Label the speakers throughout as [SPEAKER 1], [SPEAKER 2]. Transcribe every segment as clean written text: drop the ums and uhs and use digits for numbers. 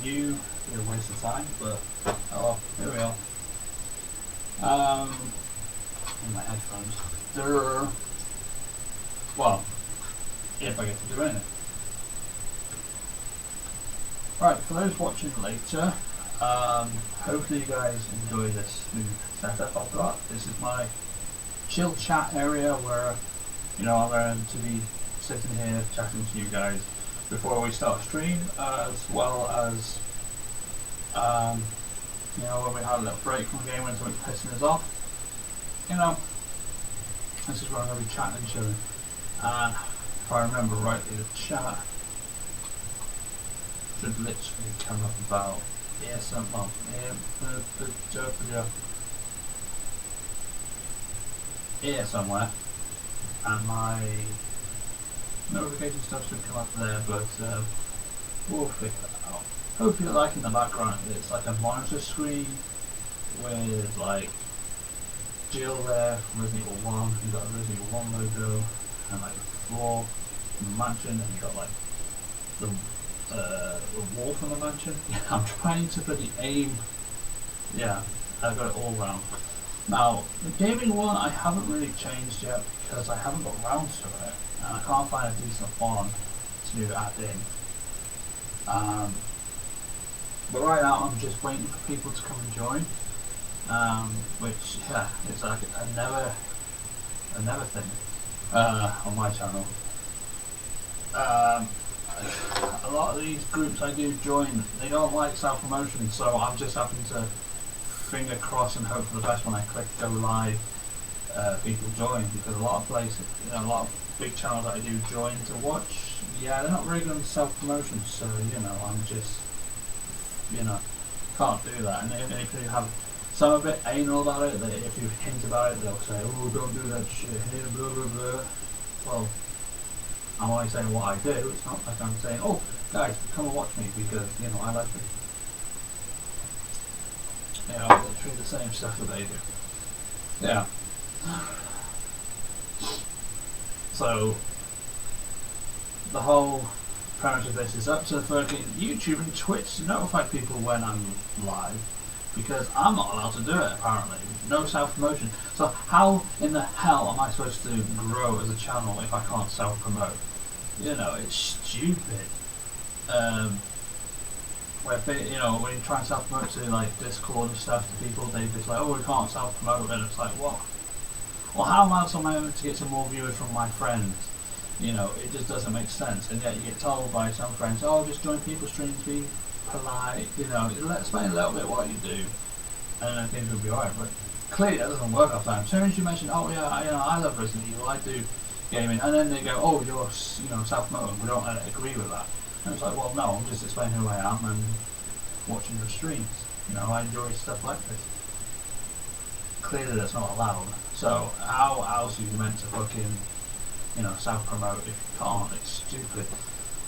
[SPEAKER 1] new, it'll be a waste of time, but oh, here we are. In my headphones. Well, if I get to do anything. Right, for those watching later, hopefully you guys enjoy this smooth setup I've got. This is my chill chat area where, you know, I'm going to be sitting here chatting to you guys before we start stream, as well as, you know, when we had a little break from the game when something's pissing us off. You know, this is where I'm going to be chatting and chilling. And if I remember rightly, the chat should literally come up about here somewhere. Here somewhere, and my notification stuff should come up there, but we'll figure that out. Hopefully you like in the background, it's like a monitor screen with like Jill there from Resident Evil 1, you've got a Resident Evil 1 logo, and like the floor from the mansion, and you've got like the wall from the mansion. Yeah, I'm trying to put the aim, yeah, I've got it all round. Now, the gaming one I haven't really changed yet because I haven't got round to it, and I can't find a decent one to add in. But right now I'm just waiting for people to come and join, which, yeah, it's like a never thing on my channel. A lot of these groups I do join, they don't like self-promotion, so I'm just having to finger cross and hope for the best when I click go live. People join, because a lot of places, you know, a lot of big channels that I do join to watch, yeah, they're not very good on self-promotion, so, you know, I'm just, you know, can't do that. And if you have some a bit anal about it, that if you hint about it, they'll say, oh, don't do that shit here, blah blah blah. Well, I'm only saying what I do. It's not like I'm saying, oh, guys, come and watch me because, you know, I like it. You know, literally the same stuff that they do. Yeah. So, the whole premise of this is up to fucking YouTube and Twitch to notify people when I'm live, because I'm not allowed to do it apparently. No self-promotion. So how in the hell am I supposed to grow as a channel if I can't self-promote? You know, it's stupid. Where, you know, when you try and self-promote to like Discord and stuff to people, they just like, oh, we can't self-promote, and it's like, what? Well, how else am I meant to get some more viewers from my friends? You know, it just doesn't make sense. And yet you get told by some friends, oh, just join people's streams, be polite, you know, explain a little bit what you do, and then things will be alright. But clearly that doesn't work all the time. As soon as you mention, oh yeah, I love Resident Evil, I do gaming, and then they go, oh, you're, you know, self-promoting, we don't agree with that. And it's like, well, no, I'm just explaining who I am and watching your streams. You know, I enjoy stuff like this. Clearly that's not allowed. So how else are you meant to fucking, you know, self-promote if you can't? It's stupid.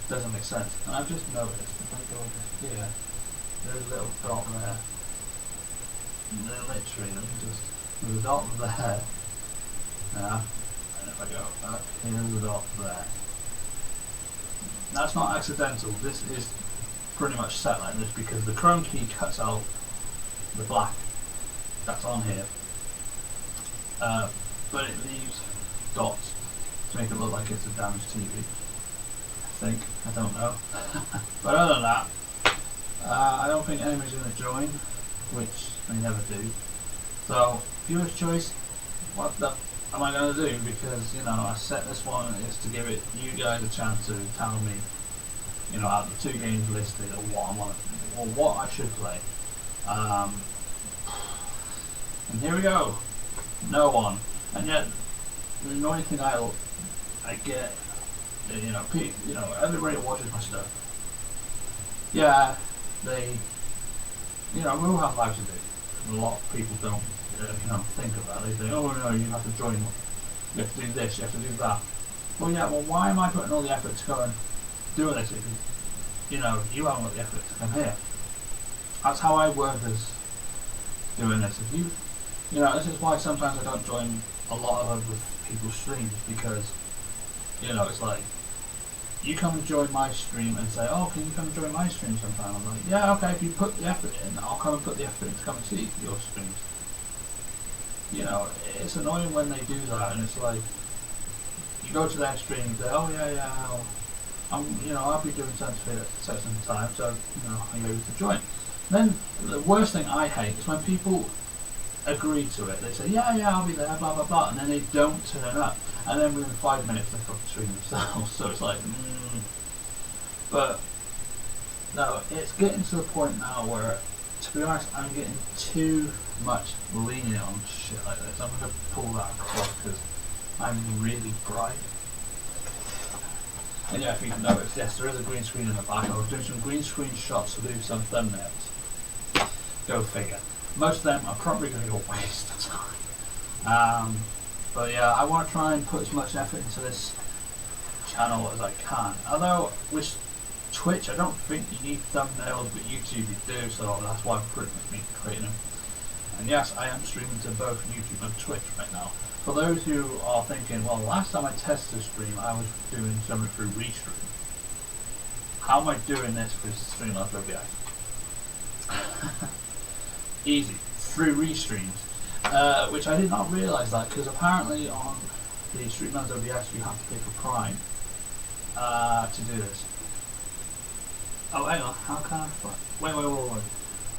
[SPEAKER 1] Doesn't make sense. And I've just noticed, if I go over here, there's a little dot there. Literally, let me just, there's a dot there. Yeah. And if I go up, here's a dot there. That's not accidental. This is pretty much set like this because the Chrome key cuts out the black that's on here. But it leaves dots to make it look like it's a damaged TV. I think. I don't know. But other than that, I don't think anybody's going to join, which they never do. So, viewer's choice, what the am I going to do? Because, you know, I set this one is to give it you guys a chance to tell me, you know, out of the 2 games listed, or what I want, or what I should play. And here we go. No one. And yet, the annoying thing I get, you know, everybody watches my stuff. Yeah, they, you know, we all have lives to do. A lot of people don't, you know, think of that. They say, oh no, you have to join, you have to do this, you have to do that. Well, yeah, well, why am I putting all the effort to go and do this if you know, you haven't got the effort to come here? That's how I work as doing this. If you know, this is why sometimes I don't join a lot of other people's streams, because, you know, it's like, you come and join my stream and say, oh, can you come and join my stream sometime? I'm like, yeah, okay, if you put the effort in, I'll come and put the effort in to come and see your streams. You know, it's annoying when they do that, and it's like, you go to their stream and say, oh yeah, I'll be doing something at certain time, so, are you able to join? Then, the worst thing I hate is when people agree to it. They say, yeah, I'll be there, blah, blah, blah, and then they don't turn up. And then within 5 minutes, they fucking stream themselves. So it's like, But, no, it's getting to the point now where, to be honest, I'm getting too much lenient on shit like this. I'm going to pull that across because I'm really bright. And yeah, if you can notice, yes, there is a green screen in the back. I was doing some green screen shots to do some thumbnails. Go figure. Most of them are probably going to be a waste of time. But yeah, I want to try and put as much effort into this channel as I can. Although with Twitch, I don't think you need thumbnails, but YouTube you do, so that's why I'm pretty much been creating them. And yes, I am streaming to both YouTube and Twitch right now. For those who are thinking, well, last time I tested a stream, I was doing something through Restream. How am I doing this with Streamlabs OBS? Easy, through Restreams, which I did not realise that, because apparently on the Streamlabs OBS you have to pay for Prime to do this. Oh, hang on, how can I find... Wait.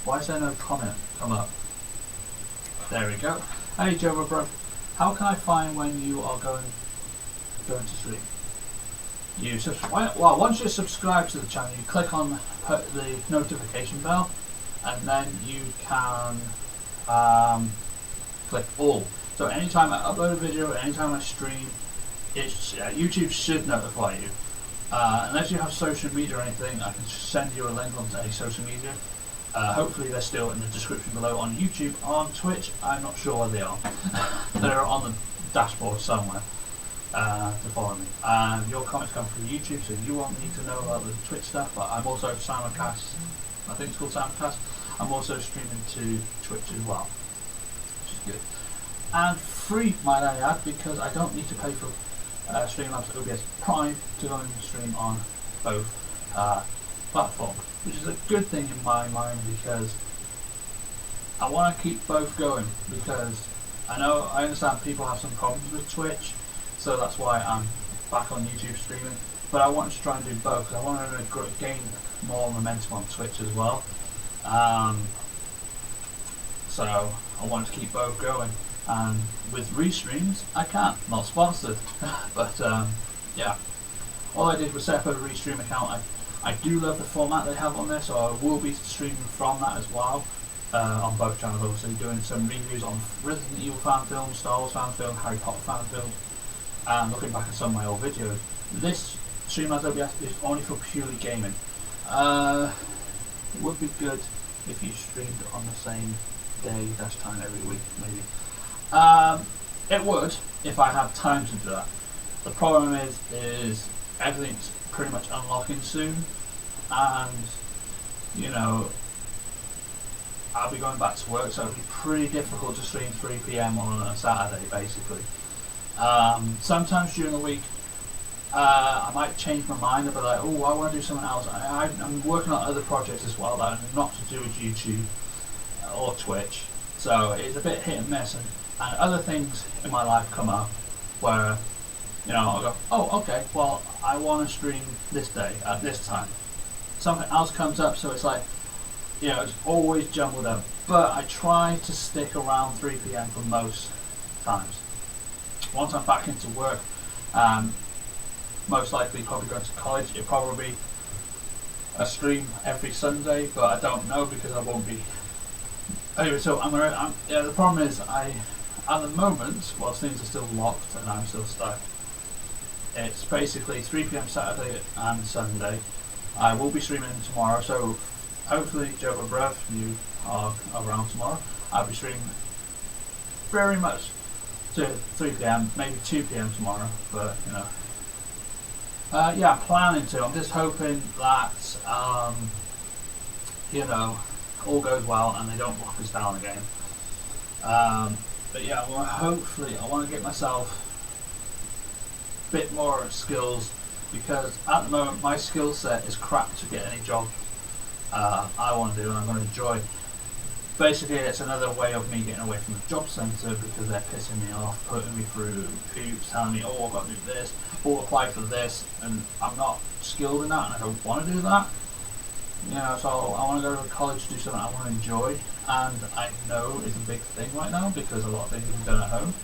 [SPEAKER 1] Why is there no comment come up? There we go. Hey Joe, bro. How can I find when you are going to stream? Well, once you subscribe to the channel, you click on the notification bell, and then you can click all. So anytime I upload a video, anytime I stream, YouTube should notify you. Unless you have social media or anything, I can send you a link onto any social media. Hopefully they're still in the description below on YouTube. On Twitch, I'm not sure where they are. They're on the dashboard somewhere to follow me. Your comments come from YouTube, so you won't need to know about the Twitch stuff, but I'm also simulcast, I think it's called simulcast. I'm also streaming to Twitch as well, which is good. And free, might I add, because I don't need to pay for Streamlabs OBS Prime to go and stream on both platforms, which is a good thing in my mind, because I want to keep both going, because I understand people have some problems with Twitch, so that's why I'm back on YouTube streaming, but I want to try and do both, because I want to gain more momentum on Twitch as well. So I want to keep both going, and with Restreams I can, not sponsored, but yeah, all I did was set up a Restream account. I do love the format they have on there, so I will be streaming from that as well, on both channels, obviously doing some reviews on Resident Evil fan films, Star Wars fan film, Harry Potter fan film, and looking back at some of my old videos. This Streamlabs OBS is only for purely gaming. It would be good if you streamed on the same day / time every week, maybe. It would, if I have time to do that. The problem is everything's pretty much unlocking soon, and I'll be going back to work, so it'll be pretty difficult to stream 3 PM on a Saturday, basically. Sometimes during the week, I might change my mind and be like, oh, I want to do something else. I'm working on other projects as well that are not to do with YouTube or Twitch, so it's a bit hit and miss, and other things in my life come up where I'll go, oh, okay, well, I want to stream this day at this time. Something else comes up, so it's like, it's always jumbled up. But I try to stick around 3 PM for most times. Once I'm back into work, most likely probably going to college, it'll probably be a stream every Sunday, but I don't know because I won't be. Anyway, so the problem is at the moment, whilst things are still locked and I'm still stuck, it's basically 3 PM Saturday and Sunday. I will be streaming tomorrow, so hopefully, Joe Bruv, you are around tomorrow. I'll be streaming very much to 3 PM, maybe 2 PM tomorrow, but yeah, I'm planning to. I'm just hoping that all goes well and they don't lock us down again. But yeah, hopefully I want to get myself a bit more skills because at the moment my skill set is crap to get any job I want to do and I'm going to enjoy. Basically, it's another way of me getting away from the job centre because they're pissing me off, putting me through hoops, telling me, oh, I've got to do this, or apply for this, and I'm not skilled in that and I don't want to do that. So I want to go to college to do something I want to enjoy, and I know it's a big thing right now because a lot of things can be done at home.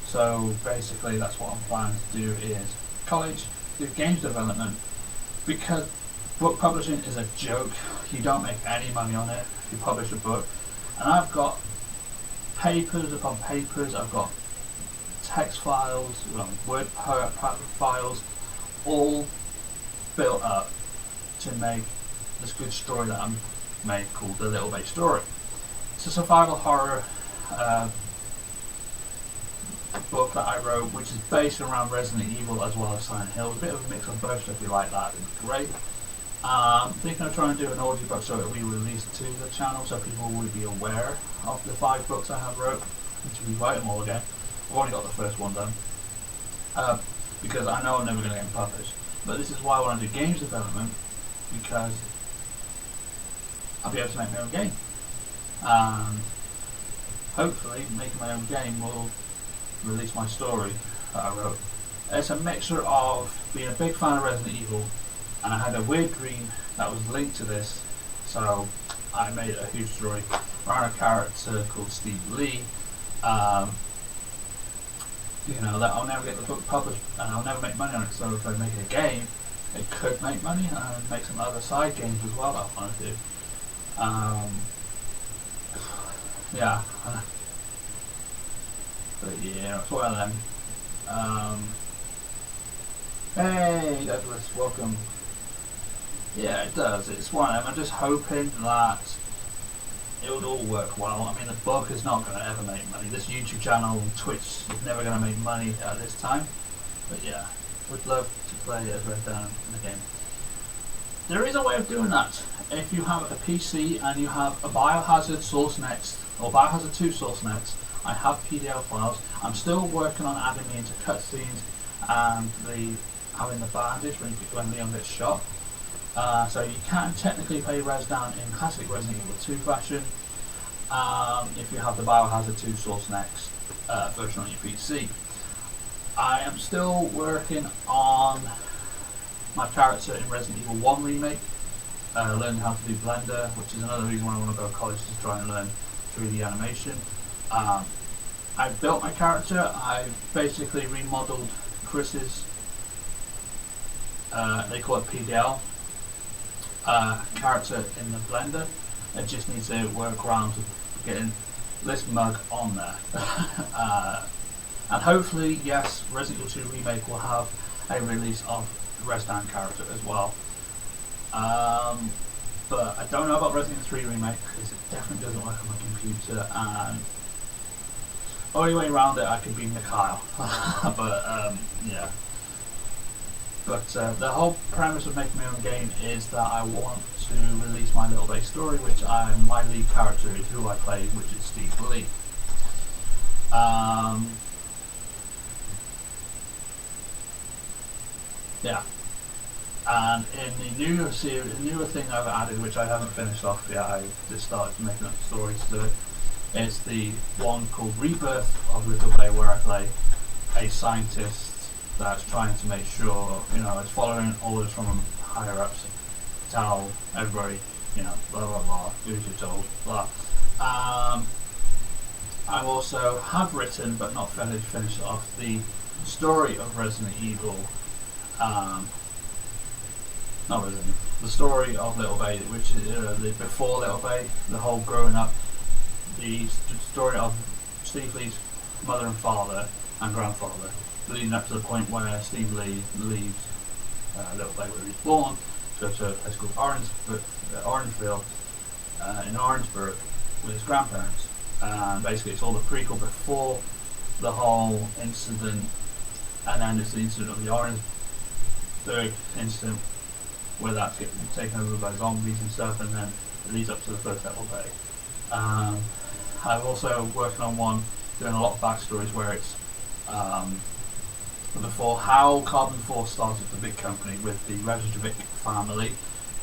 [SPEAKER 1] So basically, that's what I'm planning to do is college, do games development, because book publishing is a joke. You don't make any money on it if you publish a book. And I've got papers upon papers, I've got text files, Word files, all built up to make this good story that I'm made called The Little Bay Story. It's a survival horror book that I wrote, which is based around Resident Evil as well as Silent Hill. It's a bit of a mix of both, so if you like that, it'd be great. Thinking of trying to do an audiobook so it will be released to the channel so people will be aware of the 5 books I have wrote. I need to rewrite them all again. I've only got the first one done because I know I'm never going to get them published. But this is why I want to do games development, because I'll be able to make my own game. And hopefully making my own game will release my story that I wrote. It's a mixture of being a big fan of Resident Evil, and I had a weird dream that was linked to this, so I made a huge story around a character called Steve Lee. That I'll never get the book published and I'll never make money on it, so if I make a game it could make money and make some other side games as well that I want to do. But yeah, it's one of them. Hey Douglas, welcome. Yeah, it does. It's one of them. I'm just hoping that it would all work well. I mean, the book is not going to ever make money. This YouTube channel and Twitch is never going to make money at this time. But yeah, would love to play as Red Down in the game. There is a way of doing that. If you have a PC and you have a Biohazard Source Next or Biohazard 2 Source Next, I have PDL files. I'm still working on adding me into cutscenes and having the bandage when Leon gets shot. So you can technically play Res Down in classic Resident Evil 2 fashion if you have the Biohazard 2 Source Next version on your PC. I am still working on my character in Resident Evil 1 remake, learning how to do Blender, which is another reason why I want to go to college to try and learn 3D animation. I built my character. I basically remodeled Chris's, they call it PDL, character in the Blender. It just needs to work around to getting this mug on there. And hopefully, yes, Resident Evil 2 Remake will have a release of the Res Down character as well. But I don't know about Resident Evil 3 Remake because it definitely doesn't work on my computer, and only way around it I could be Mikhail. But yeah. But the whole premise of making my own game is that I want to release my Little Bay Story, which my lead character is who I play, which is Steve Lee. Yeah. And in the newer series, the newer thing I've added, which I haven't finished off yet, I just started making up stories to it. It's the one called Rebirth of Little Bay, where I play a scientist that's trying to make sure, it's following orders from higher ups, tell everybody, blah blah blah, do as you're told, blah. I also have written, but not finished off, the story of Resident Evil. Not Resident Evil, the story of Little Bay, which is the before Little Bay, the whole growing up, the story of Steve Lee's mother and father and grandfather, leading up to the point where Steve Lee leaves Little Bay where he was born to go to a place called Orangeville in Orangeburg with his grandparents. And basically it's all the prequel before the whole incident, and then it's the incident of the Orangeburg incident where that's getting taken over by zombies and stuff, and then it leads up to the first Little Bay. I've also working on one doing a lot of backstories where it's before how Carbon Force started the big company with the Rezovic family,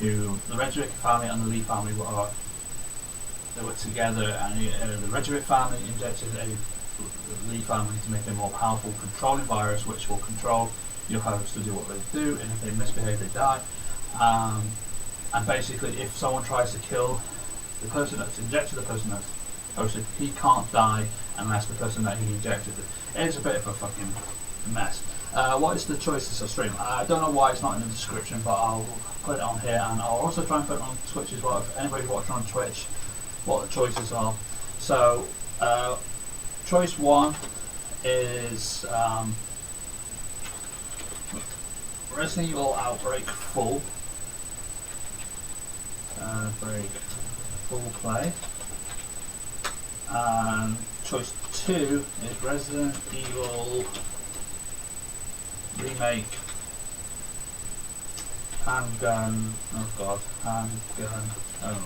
[SPEAKER 1] who the Rezovic family and the Lee family they were together, and the Rezovic family injected the Lee family to make a more powerful controlling virus, which will control your host to do what they do, and if they misbehave, they die. And basically, if someone tries to kill the person that's injected the person that's hosted, he can't die unless the person that he injected it. It's a bit of a fucking mess. What is the choices of stream? I don't know why it's not in the description, but I'll put it on here, and I'll also try and put it on Twitch as well. If anybody's watching on Twitch, what the choices are. So, choice 1 is Resident Evil Outbreak Full. Break full play. And choice 2 is Resident Evil Remake Handgun. Oh god, handgun only.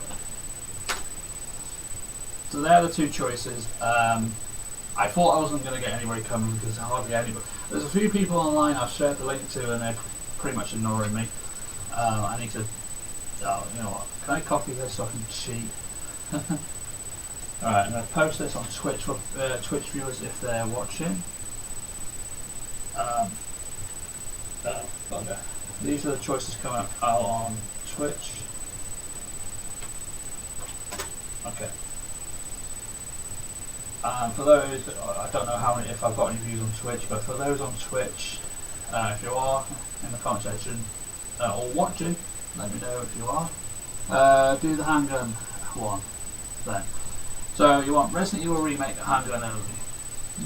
[SPEAKER 1] So they're the two choices. I thought I wasn't going to get anybody coming because hardly anybody. There's a few people online I've shared the link to, and they're pretty much ignoring me. I need to. Oh, you know what? Can I copy this so I can cheat? Alright, I'm going to post this on Twitch for Twitch viewers if they're watching. Oh, bugger. These are the choices coming out on Twitch. Okay. For those, I don't know how many, if I've got any views on Twitch, but for those on Twitch, if you are in the comment section or watching, let me know if you are. Do the handgun one then. So you want Resident Evil Remake handgun only.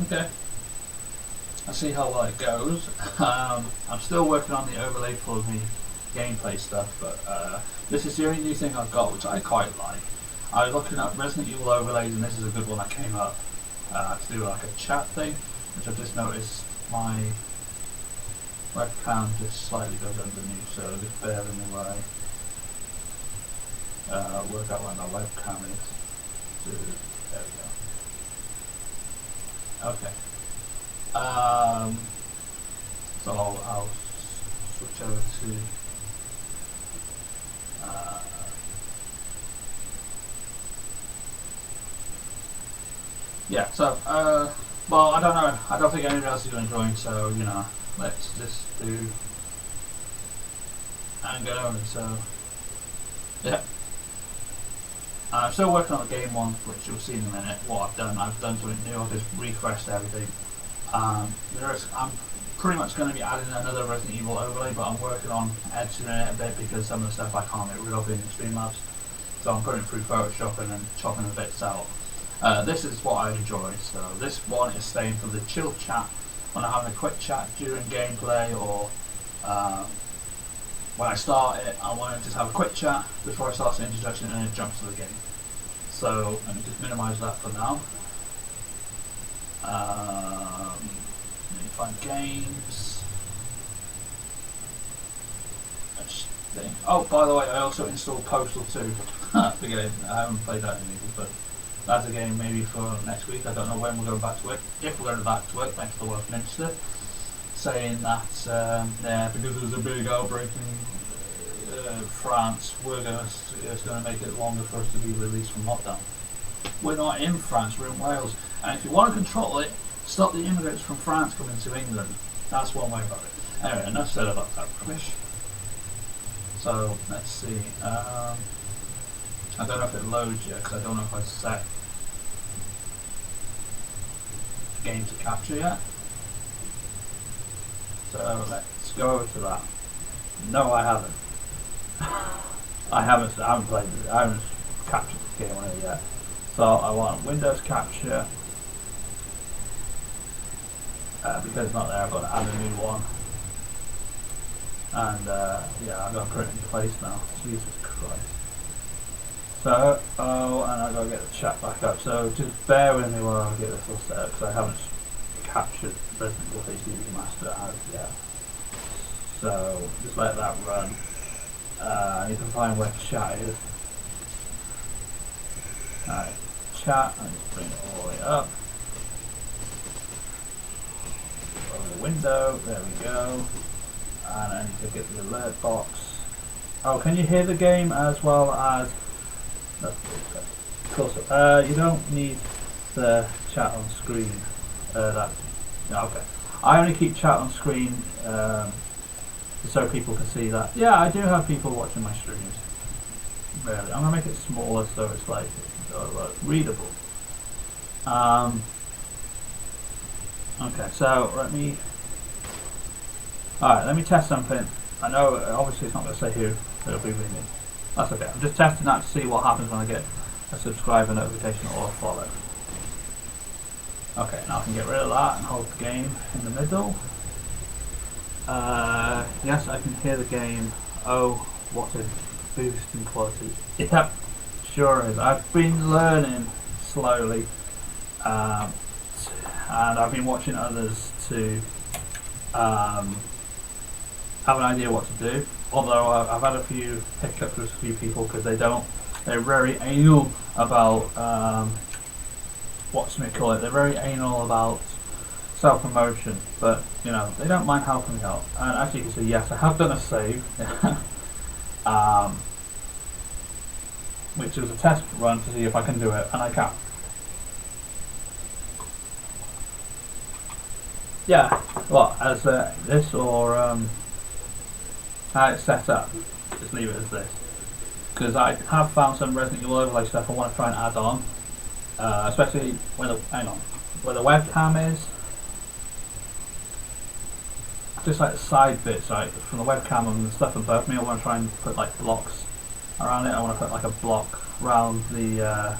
[SPEAKER 1] Okay. I'll see how well it goes. I'm still working on the overlay for the gameplay stuff, but this is the only new thing I've got, which I quite like. I was looking at Resident Evil overlays, and this is a good one that came up to do like a chat thing, which I've just noticed my webcam just slightly goes underneath, so just bear with me while I work out where my webcam is. So, there we go. Okay. So I'll switch over to yeah, so well, I don't know, I don't think anybody else is going to join, so you know, let's just do handgun only. So yeah, I'm still working on the game one, which you'll see in a minute. What I've done something new. I've just refreshed everything. I'm pretty much going to be adding another Resident Evil overlay, but I'm working on editing it a bit because some of the stuff I can't get rid of in Streamlabs. So I'm putting it through Photoshop and then chopping the bits out. This is what I enjoy. So this one is staying for the chill chat when I'm having a quick chat during gameplay, or when I start it, I want to just have a quick chat before I start the introduction, and it jumps to the game. So let me just minimise that for now. Let me find games. Oh, by the way, I also installed Postal 2. The game. I haven't played that in ages, but that's a game maybe for next week. I don't know when we're going back to work. If we're going back to work, thanks to the Welsh Minister saying that yeah, because there's a big outbreak in France, it's going to make it longer for us to be released from lockdown. We're not in France, we're in Wales, and if you want to control it, stop the immigrants from France coming to England. That's one way about it. Anyway, enough said about that rubbish. So let's see. I don't know if it loads yet, because I don't know if I set game to capture yet. So let's go over to that. No, I haven't. I haven't played it. I haven't captured this game on it yet. So I want Windows capture. Because it's not there, I've got to add a new one. And yeah, I've got to put it in place now. Jesus Christ. So, and I've got to get the chat back up. So just bear with me while I get this all set up, because I haven't captured Resident Evil HD Remaster as yet. So just let that run. I need to find where chat is. Alright, chat, I need to bring it all the way up. Over to window. There we go. And I need to get the alert box. Oh, can you hear the game as well as... No, of course, you don't need the chat on screen. No, okay. I only keep chat on screen so people can see that. Yeah, I do have people watching my streams. Really. I'm going to make it smaller so it's like readable. Okay, so let me test something. I know obviously it's not going to say who it'll be with me. That's okay. I'm just testing that to see what happens when I get a subscriber notification or a follow. Okay, now I can get rid of that and hold the game in the middle. Yes, I can hear the game. Oh, what a boost in quality. Yep, sure is. I've been learning slowly, and I've been watching others to have an idea what to do. Although I've had a few hiccups with a few people because they're very anal about they're very anal about self-promotion, but you know, they don't mind helping me out. And as you can see, yes, I have done a save, which was a test run to see if I can do it, and I can. Yeah, well, as this or how it's set up, just leave it as this, because I have found some Resident Evil Overlay stuff I want to try and add on, especially where the webcam is. Just like the side bits, right, from the webcam and the stuff above me. I want to try and put like blocks around it. I want to put like a block around the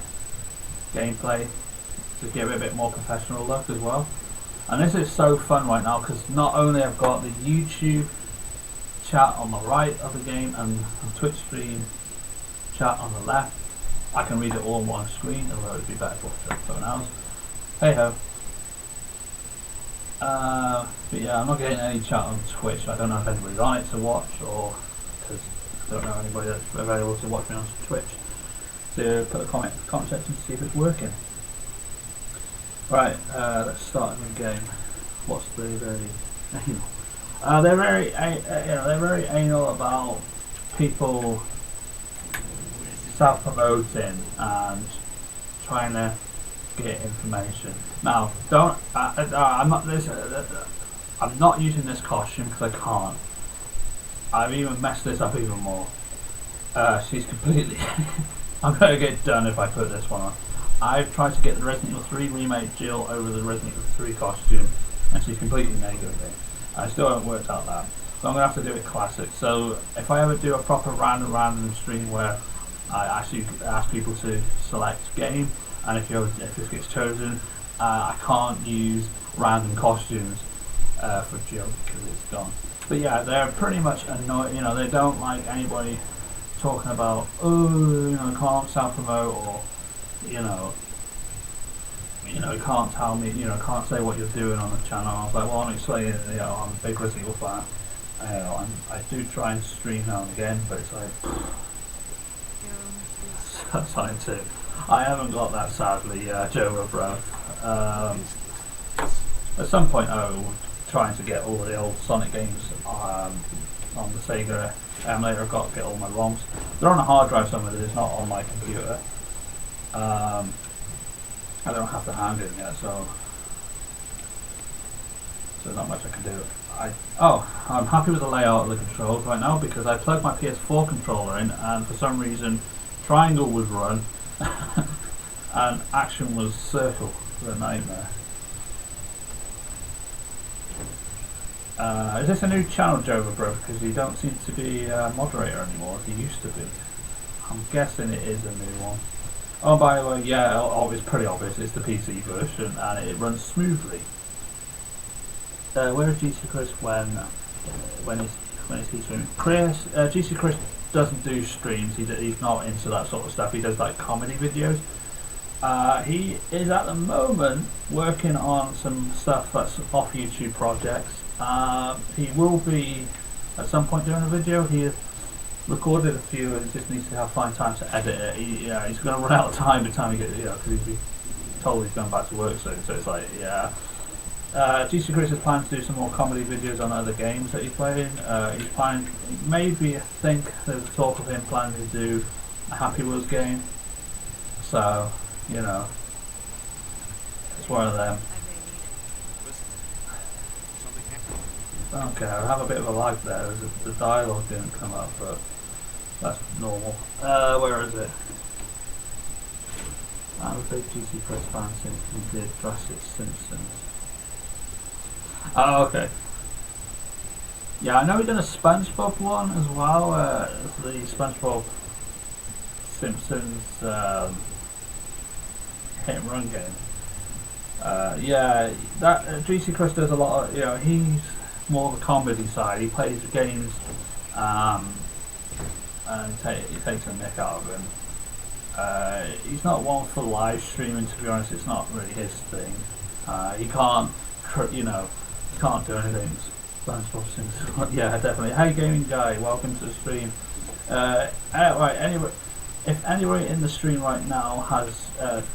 [SPEAKER 1] gameplay to give it a bit more professional look as well. And this is so fun right now because not only I've got the YouTube chat on the right of the game and the Twitch stream chat on the left, I can read it all on one screen, although it would be better for someone else. Hey ho. But yeah, I'm not getting any chat on Twitch. I don't know if anybody's on it to watch, or because I don't know anybody that's available to watch me on Twitch. So put a comment section to see if it's working. Right, let's start a new game. What's the very anal? They're very anal about people self-promoting and trying to get information. Now, I'm not using this costume because I can't. I've even messed this up even more. She's completely... I'm going to get done if I put this one on. I've tried to get the Resident Evil 3 remake Jill over the Resident Evil 3 costume, and she's completely naked with it. I still haven't worked out that. So I'm going to have to do it classic. So if I ever do a proper random stream where I actually ask people to select game, and if this gets chosen, I can't use random costumes for Jill because it's gone. But yeah, they're pretty much annoyed. You know, they don't like anybody talking about, oh, you know, can't self-promote, or you know, you can't tell me, you know, can't say what you're doing on the channel. I was like, well, honestly, you know, I'm a big Resident Evil fan. You know, I do try and stream now and again, but it's like that's fine too. I haven't got that, sadly, Joe bro. At some point, trying to get all the old Sonic games on the Sega emulator. I've got to get all my ROMs. They're on a hard drive somewhere. It's not on my computer. I don't have the hand in yet, so not much I can do. I'm happy with the layout of the controls right now because I plugged my PS4 controller in, and for some reason triangle was run and action was circle. It was a nightmare. Is this a new channel, Jova Bro? Because you don't seem to be a moderator anymore as you used to be. I'm guessing it is a new one. Oh, by the way, yeah, it's pretty obvious. It's the PC version and it runs smoothly. Where is GC Chris when is he streaming? GC Chris doesn't do streams. He's not into that sort of stuff. He does like comedy videos. He is at the moment working on some stuff that's off YouTube projects. He will be at some point doing a video. He has recorded a few and just needs to find time to edit it. He's going to run out of time by the time he gets, because he's told he's going back to work soon. So it's like, yeah. GC Chris is planning to do some more comedy videos on other games that he's playing. He's planning, maybe I think there's talk of him planning to do a Happy Wheels game. So, you know, it's one of them. Okay, I have a bit of a lag there. The dialogue didn't come up, but that's normal. Where is it? I'm a big GC Chris fan since he did Jurassic Simpsons. Oh, okay. Yeah, I know he done a SpongeBob one as well. The SpongeBob Simpsons hit and run game. Yeah, that GC Chris does a lot of, you know, he's more the comedy side. He plays games and he takes a nick out of him. He's not one for live streaming, to be honest. It's not really his thing. He can't, you know, he can't do anything. SpongeBob Simpsons. Yeah, definitely. Hey, gaming guy, welcome to the stream. Right, anyway, if anybody in the stream right now has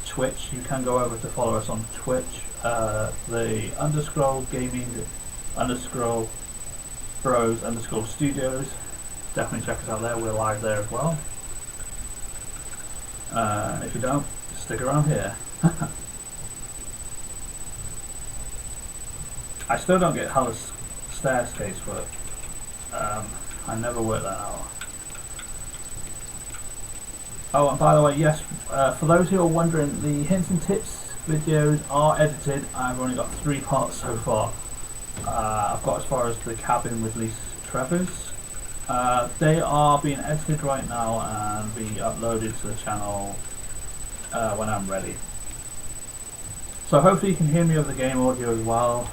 [SPEAKER 1] Twitch, you can go over to follow us on Twitch. The _ gaming _ bros _ studios. Definitely check us out there. We're live there as well. If you don't, stick around here. I still don't get how the staircase work. I never worked that out. Oh, and by the way, yes, for those who are wondering, the hints and tips videos are edited. I've only got 3 parts so far. I've got as far as the cabin with Lisa Travers. They are being edited right now and be uploaded to the channel when I'm ready. So hopefully you can hear me over the game audio as well.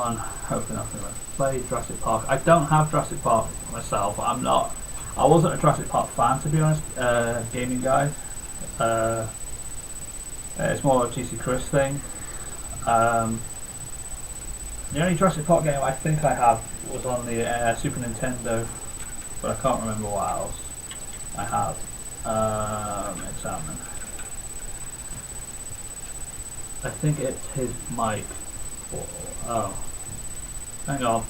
[SPEAKER 1] And hopefully nothing less. Play Jurassic Park. I don't have Jurassic Park myself. I wasn't a Jurassic Park fan, to be honest. Gaming guy. It's more a GC Chris thing. The only Jurassic Park game I think I have was on the Super Nintendo, but I can't remember what else I have. Examine. I think it's his mic. Oh, hang on.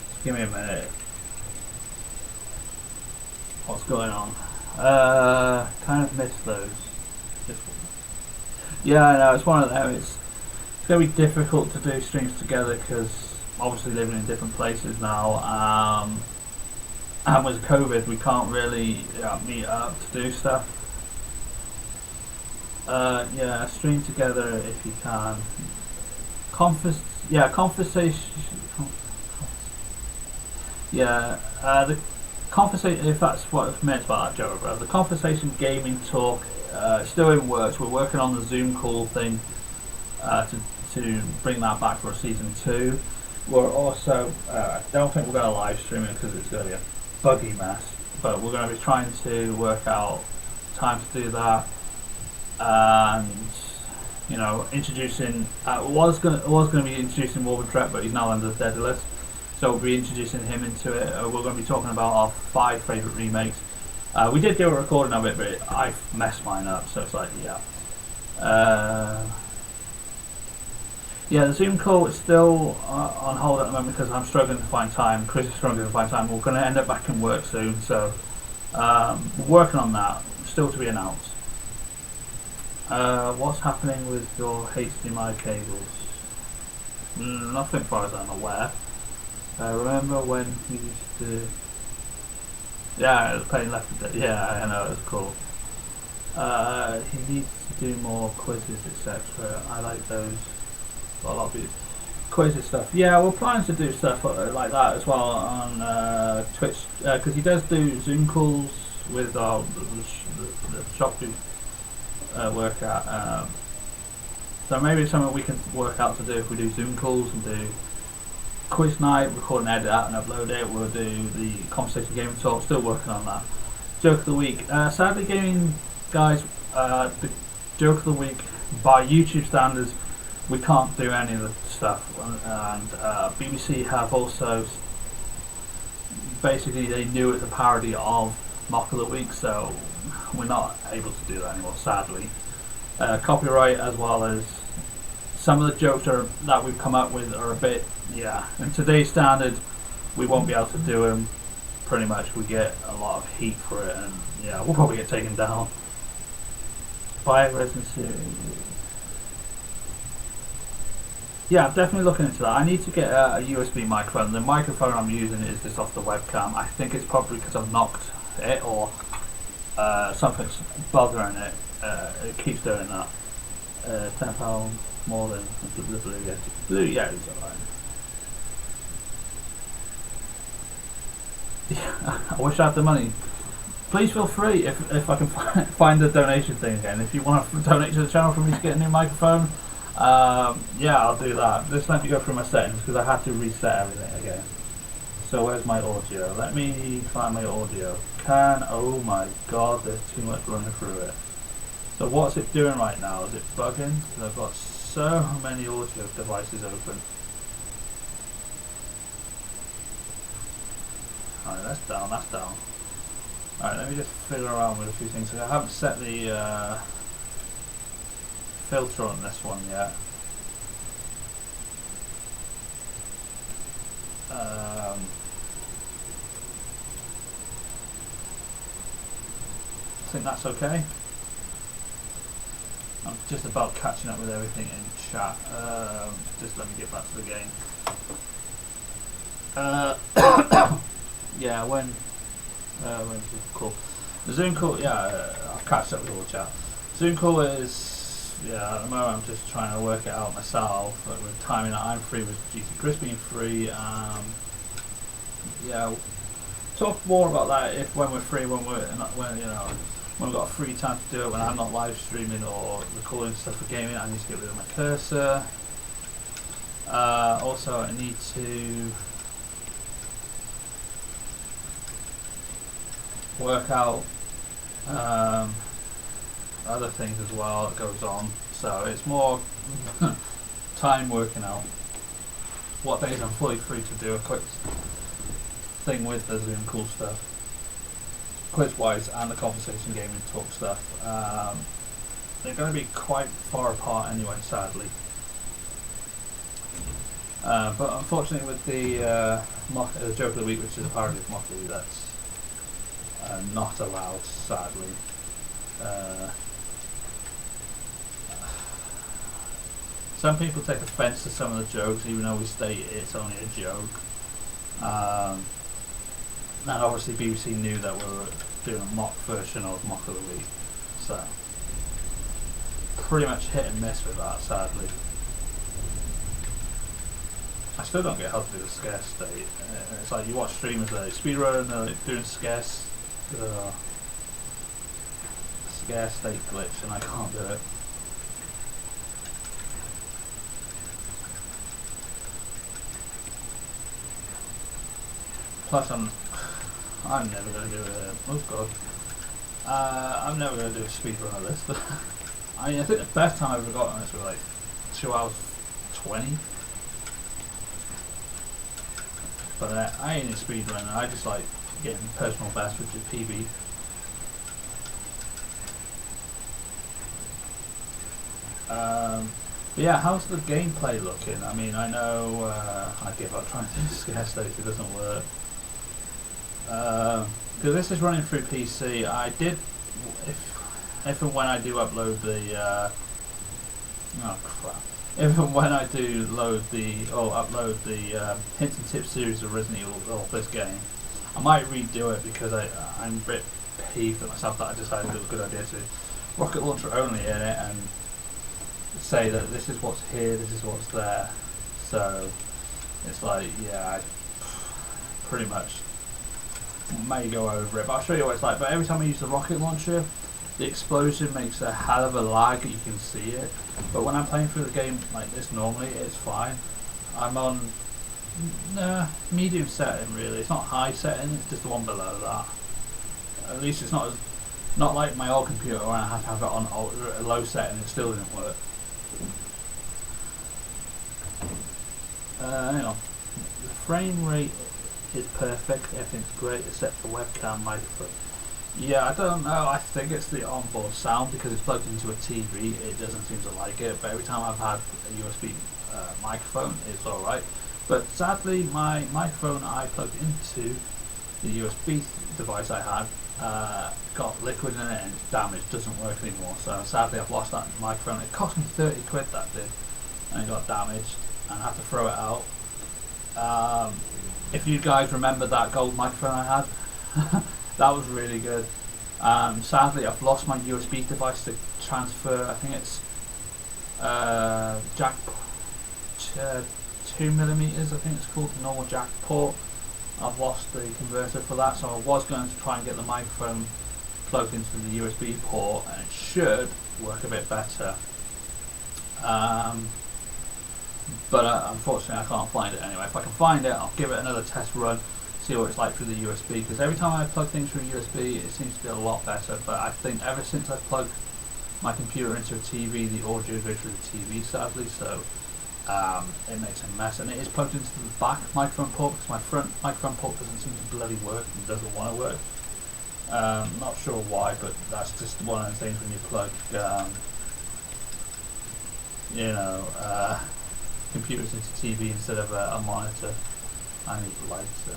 [SPEAKER 1] Just give me a minute. What's going on? Kind of missed those. Yeah, I know, it's one of them. It's going to be difficult to do streams together because obviously living in different places now. And with COVID, we can't really meet up to do stuff. Yeah, stream together if you can. Conversation. Yeah, the conversation. If that's what it's meant by that, Joe, bro. The conversation gaming talk still in works. We're working on the Zoom call thing to bring that back for season 2. We're also. I don't think we're going to live stream it because it's going to be a buggy mess. But we're going to be trying to work out time to do that. And you know, introducing was gonna be introducing Warburton Trek, but he's now under the dead list, so we'll be introducing him into it. We're going to be talking about our 5 favourite remakes. We did do a recording of it, but I've messed mine up, so it's like, yeah. Yeah, the Zoom call is still on hold at the moment because I'm struggling to find time. Chris is struggling to find time. We're going to end up back in work soon, so we're working on that. Still to be announced. What's happening with your HDMI cables? Nothing as far as I'm aware. Remember when he used to... Yeah, it was playing Left 4 Dead. Yeah, I know, it was cool. He needs to do more quizzes, etc. I like those. Got a lot of people. Quizzes stuff. Yeah, we're planning to do stuff like that as well on Twitch, because he does do Zoom calls with the shop we work at. So maybe it's something we can work out to do if we do Zoom calls and do quiz night, record and edit that and upload it. We'll do the conversation gaming talk. Still working on that. Joke of the week. Sadly, gaming guys, the joke of the week by YouTube standards, we can't do any of the stuff. And BBC have also basically, they knew it's a parody of mock of the week, so we're not able to do that anymore, sadly. Copyright, as well as some of the jokes that we've come up with are a bit, in today's standard, we won't be able to do them. Pretty much, we get a lot of heat for it, and we'll probably get taken down. Bioresin series. Yeah, I'm definitely looking into that. I need to get a USB microphone. The microphone I'm using is just off the webcam. I think it's probably because I've knocked it, or something's bothering it. It keeps doing that. £10 more than the Blue Yeti. Blue Yeti's alright. Yeah, I wish I had the money. Please feel free if I can find the donation thing again. If you want to donate to the channel for me to get a new microphone, I'll do that. Just let me go through my settings because I had to reset everything again. So where's my audio? Let me find my audio. Oh my god, there's too much running through it. So what's it doing right now? Is it bugging? Because I've got so many audio devices open. Alright, that's down. Alright, let me just fiddle around with a few things. I haven't set the filter on this one yet. I think that's okay. I'm just about catching up with everything in chat. Just let me get back to the game. When's the call? The Zoom call, I'll catch up with all the chat. Zoom call is, at the moment I'm just trying to work it out myself, but with timing that I'm free, with GT Chris being free. Talk more about that when we're free, when we've got free time to do it, when I'm not live streaming or recording stuff for gaming. I need to get rid of my cursor. Also, I need to work out other things as well that goes on. So it's more time working out what days I'm fully free to do a quick thing with the Zoom call stuff, quiz wise, and the conversation gaming talk stuff. They're going to be quite far apart anyway, sadly. But unfortunately, with the joke of the week, which is a parody of Mockery, that's not allowed, sadly. Some people take offence to some of the jokes, even though we state it's only a joke. And obviously BBC knew that we were doing a mock version of Mock of the Week, so pretty much hit and miss with that, sadly. I still don't get how to do the scarce state. It's like you watch streamers like speedrun and they're like doing scarce state glitch, and I can't do it. Plus I'm never going to do a, oh god, I'm never going to do a speedrun of this. I mean, I think the best time I've ever got on this was like 2 hours 20. But I ain't a speedrunner, I just like getting personal best, which is PB. But yeah, how's the gameplay looking? I mean, I know I give up trying to do scarce states, it doesn't work. Because this is running through PC. I did, if and when I do upload the, if and when I do upload the Hints and Tips series of Resident Evil, or this game, I might redo it because I'm a bit peeved at myself that I decided it was a good idea to rocket launcher only in it and say that this is what's here, this is what's there. So it's like, I pretty much may go over it, but I'll show you what it's like. But every time I use the rocket launcher, the explosion makes a hell of a lag, you can see it. But when I'm playing through the game like this normally, it's fine. I'm on medium setting really. It's not high setting, it's just the one below that. At least it's not like my old computer where I had to have it on low setting, it still didn't work. Hang on. The frame rate is perfect, everything's great except for webcam microphone. Yeah, I don't know. I think it's the onboard sound because it's plugged into a TV. It doesn't seem to like it. But every time I've had a USB microphone, it's all right. But sadly, my microphone I plugged into the USB device I had got liquid in it and it's damaged. Doesn't work anymore. So sadly, I've lost that microphone. It cost me 30 quid that did, and it got damaged, and I had to throw it out. If you guys remember that gold microphone I had, that was really good. Sadly, I've lost my USB device to transfer. I think it's jack 2mm. I think it's called, the normal jack port. I've lost the converter for that, so I was going to try and get the microphone plugged into the USB port, and it should work a bit better. But unfortunately, I can't find it anyway. If I can find it, I'll give it another test run, see what it's like through the USB. Because every time I plug things through USB, it seems to be a lot better. But I think ever since I plugged my computer into a TV, the audio goes through the TV, sadly. So it makes a mess, and it is plugged into the back microphone port because my front microphone port doesn't seem to bloody work and doesn't want to work. Not sure why, but that's just one of the things when you plug, computers into TV instead of a monitor. I need the light. So.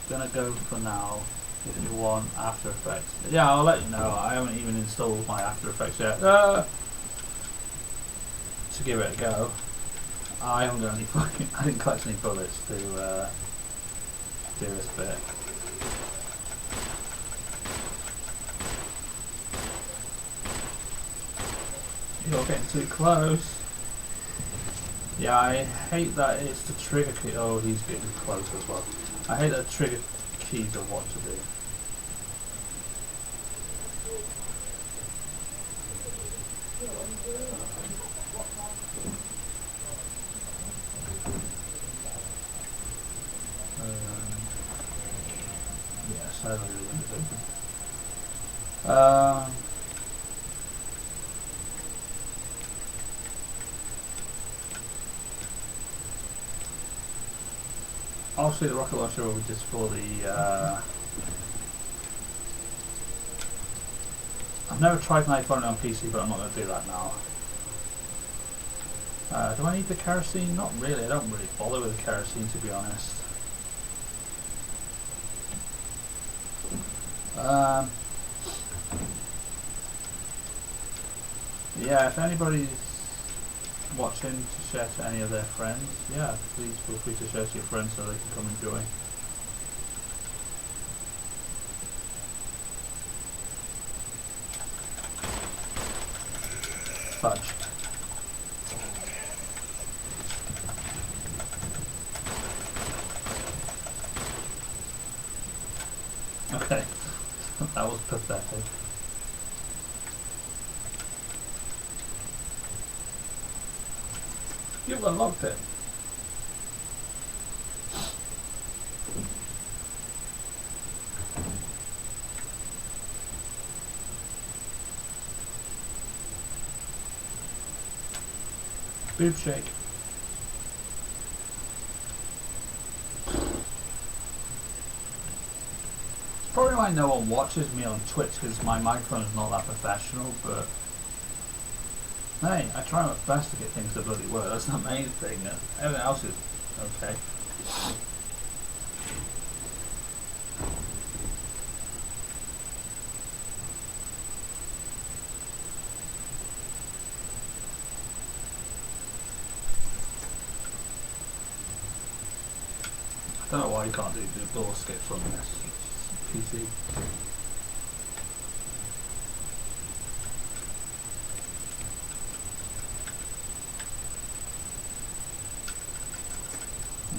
[SPEAKER 1] Gonna go for now. If you want After Effects, yeah, I'll let you know. I haven't even installed my After Effects yet to give it a go. I haven't got any I didn't collect any bullets to do this bit. You're getting too close. Yeah, I hate that it's the trigger key. Oh, he's getting close as well. I hate that trigger keys of what to do. Yeah, so the window's open. Obviously the rocket launcher will be just for the I've never tried an iPhone on PC, but I'm not going to do that now. Do I need the kerosene? Not really. I don't really bother with the kerosene, to be honest. Yeah, if anybody's watching to share to any of their friends, yeah, please feel free to share to your friends so they can come and join. Fudge. Okay, that was pathetic. You've unlocked it. Boob shake. Probably why no one watches me on Twitch, because my microphone is not that professional, but hey, I try my best to get things to bloody work. That's the main thing. Everything else is okay. I don't know why you can't do the door skips on this PC.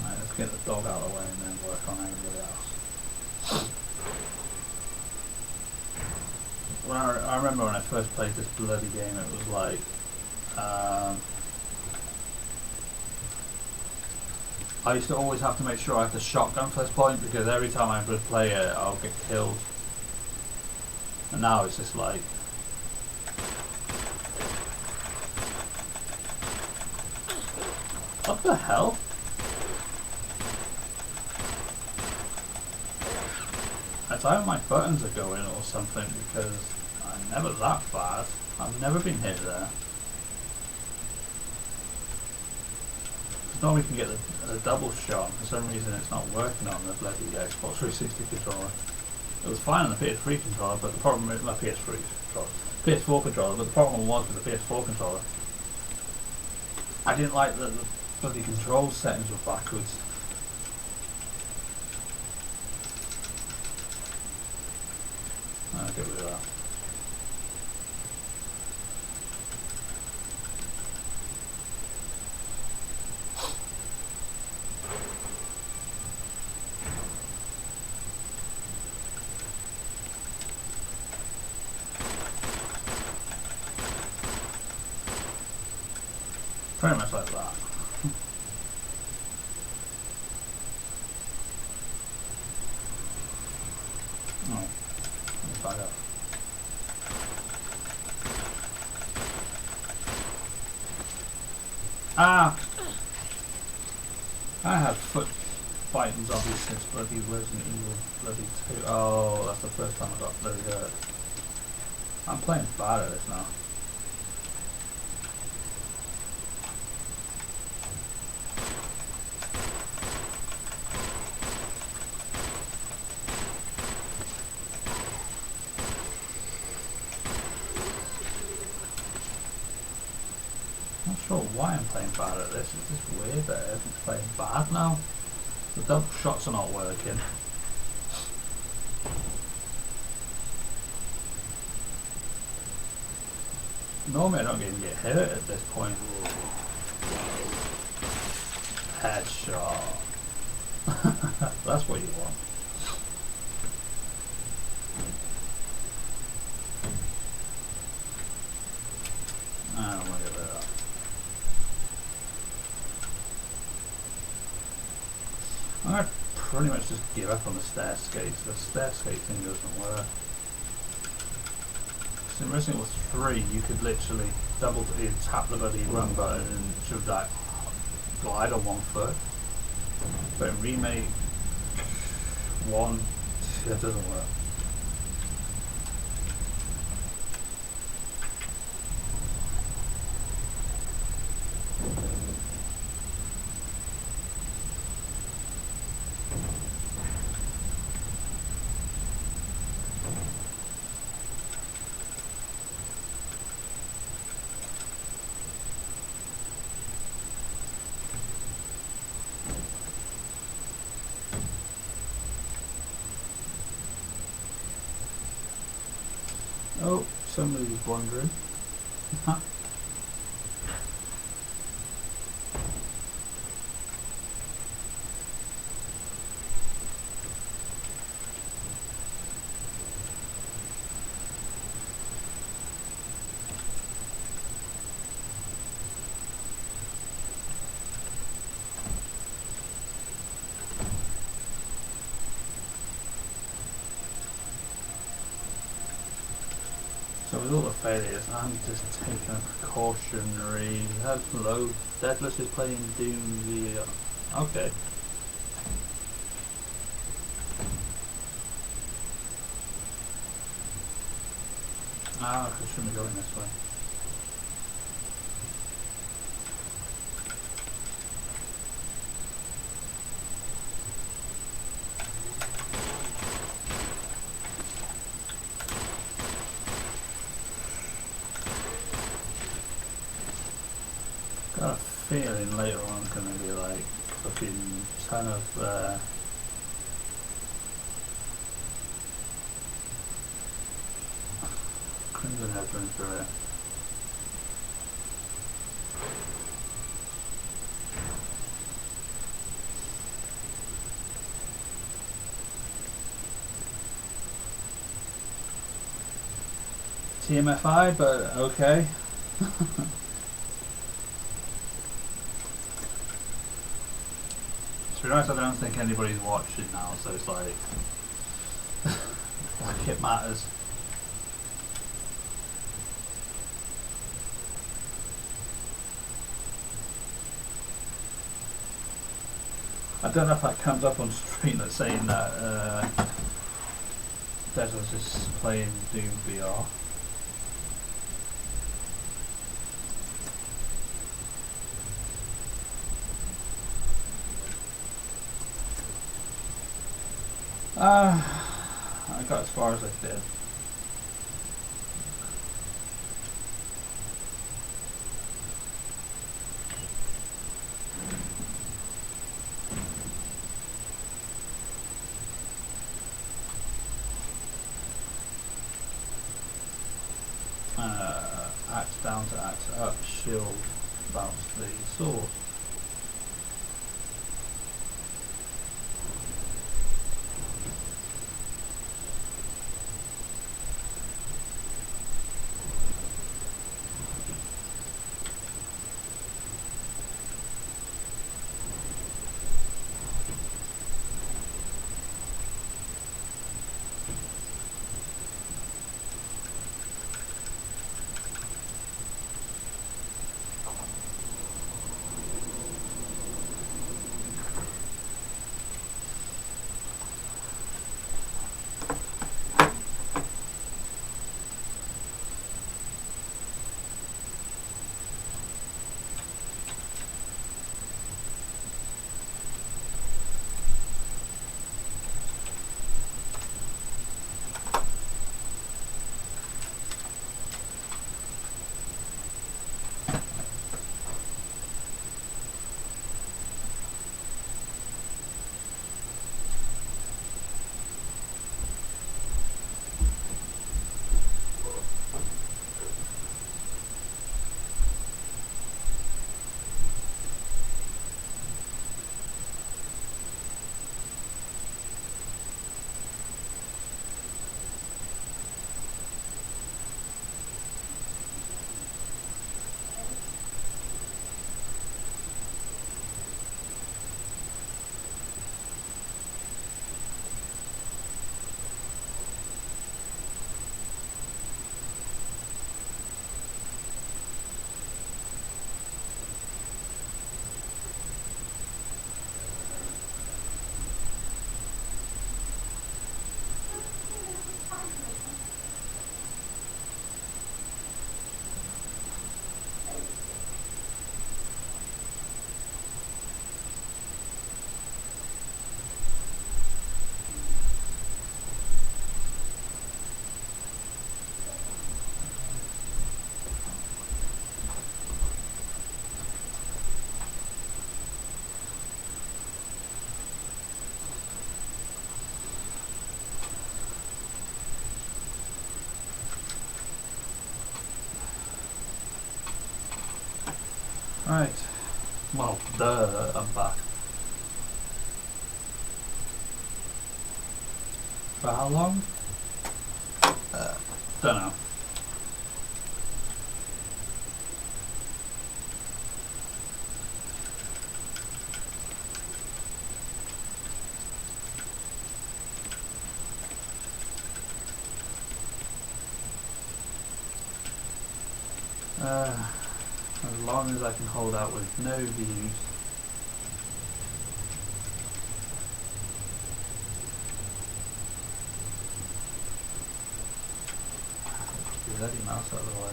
[SPEAKER 1] Right, let's get the dog out of the way and then work on everybody else. When I remember when I first played this bloody game, it was like I used to always have to make sure I had the shotgun first point, because every time I would play it, I'll get killed. And now it's just like, what What the hell? It's either my buttons are going or something, because I'm never that bad. I've never been hit there. Normally we can get a double shot. For some reason it's not working on the bloody Xbox 360 controller. It was fine on the PS3 controller, but the problem with my PS3 controller, PS4 controller, but the problem was with the PS4 controller, I didn't like that the bloody control settings were backwards. I'll get rid of that. Pretty much like that. Oh, let me back up. Ah! I had foot fighting zombies since bloody Resident Evil bloody 2. Oh, that's the first time I got bloody hurt. I'm playing bad at this now. Not sure why I'm playing bad at this. It's just weird that everything's playing bad now. The double shots are not working. Normally I don't even get hit at this point. Headshot. That's what you want. I don't want to get rid of that. I'm going to pretty much just give up on the stair skates. The stair skate thing doesn't work. So in Resident Evil 3 you could literally tap the bloody run button and it should like glide on 1 foot. But in Remake 1 it doesn't work. Oh, somebody's wondering. So with all the failures, I'm just taking a precautionary. Hello, Deadless is playing Doom VR. Okay. Ah, I shouldn't be going this way. Got a feeling later on it's gonna be like fucking ton of Crimson Heads running through it. TMFI, but okay. To be honest, I don't think anybody's watching now, so it's like, like it matters. I don't know if that comes up on screen that's saying that Desos is playing Doom VR. I got as far as I did. Axe down to axe up, shield bounce the sword. Right. Well, I'm back. For how long? Don't know. As long as I can hold out with no views. Bloody mouse out of the way.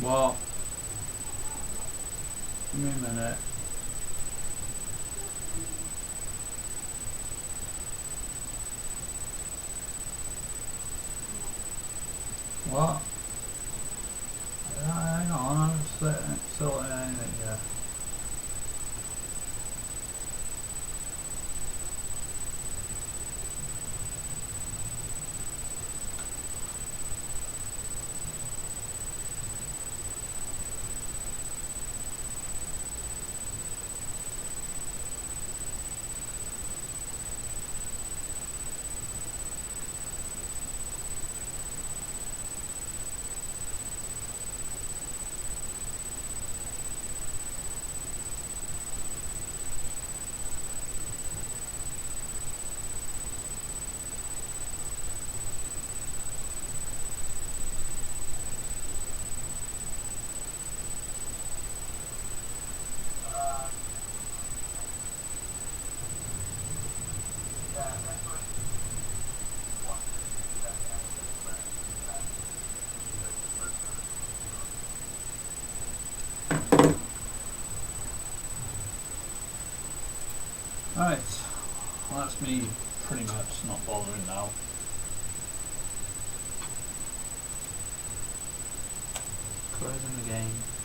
[SPEAKER 1] What? Give me a minute. What? Hang on, I'm still in it, yeah. Right, well, that's me pretty much not bothering now. Closing the game.